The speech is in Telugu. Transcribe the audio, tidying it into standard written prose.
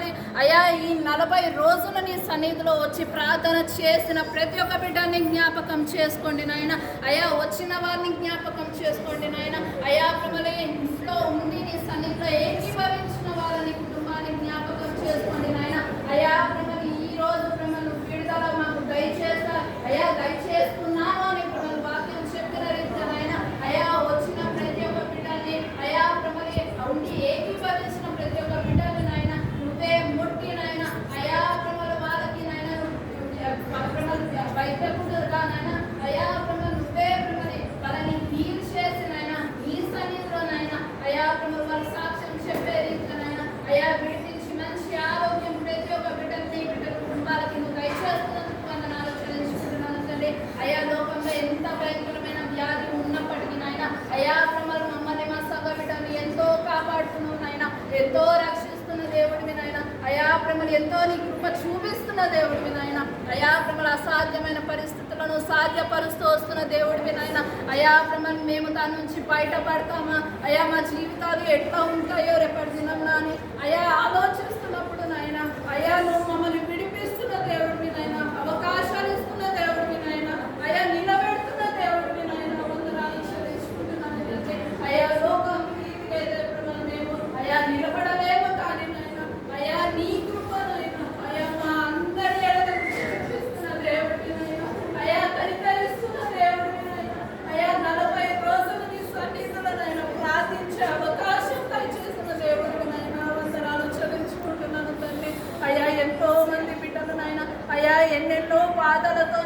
తండ్రి అయా ఈ 40 రోజులు నీ సన్నిధిలో వచ్చి ప్రార్థన చేసిన ప్రతి ఒక్క బిడ్డని జ్ఞాపకం చేసుకోండి నాయన. అయా వచ్చిన వారిని జ్ఞాపకం చేసుకోండి నాయన. అయా ప్రభులే ఇంట్లో ఉండి నీ సన్నిధిలో ఏకీభవించిన వారిని కుటుంబాన్ని జ్ఞాపకం చేసుకోండి నాయన. అయా ప్రభులు ఈ రోజు ప్రభులు విడుదల మాకు దయచేస్తారు. అయా దయచేస్తున్నాను అని ప్రభులు వాక్యం చెప్పిన రీతిగా నాయన. అయా వచ్చిన ప్రతి ఒక్క బిడ్డని అయా ప్రభులు ఉండి ఏకీభవించిన ప్రతి ఒక్క బిడ్డని నాయన నువ్వే ముట్టి నాయన. అయా ప్రభులు వాళ్ళకి నాయన వైద్యకుడుగా నాయన. అయా ప్రభులు నువ్వే ప్రభుని వాళ్ళని హీల్ చేసి నాయన నీ సన్నిధిలో నాయన. అయా ప్రభులు వాళ్ళ సాక్ష్యం చెప్పే రీతిగా నాయన. అయా విడిపించి మంచి ఆరోగ్యం ప్రతి ఒక్క బిడ్డని బిడ్డ కుటుంబాలకి నువ్వు దయచేస్తున్నందుకు వందనాలు చెల్లించుకుంటున్నాను తండ్రి. అయా లోకంలో ఎంత భయంకరమైన వ్యాధి ఉన్నప్పటికీ నాయన అయా ప్రభులు మమ్మల్ని మా సంఘ బిడ్డని ఎంతో కాపాడుతున్నావు నాయన. ఎంతో రక్షిస్తున్న దేవుడివి నాయన. అయా ప్రభులు ఎంతో నీ కృప చూపిస్తున్న దేవుడివి నాయన. అయా ప్రభులు అసాధ్యమైన పరిస్థితులను సాధ్యపరుస్తూ వస్తున్న దేవుడివి నాయన. అయా ప్రభులు మేము దాని నుంచి బయటపడతామా, అయా మా జీవితాలు ఎట్లా ఉంటాయో రేపటి దినంలో అని అయా ఆలోచిస్తున్నప్పుడు నాయన అయా నువ్వు మమ్మల్ని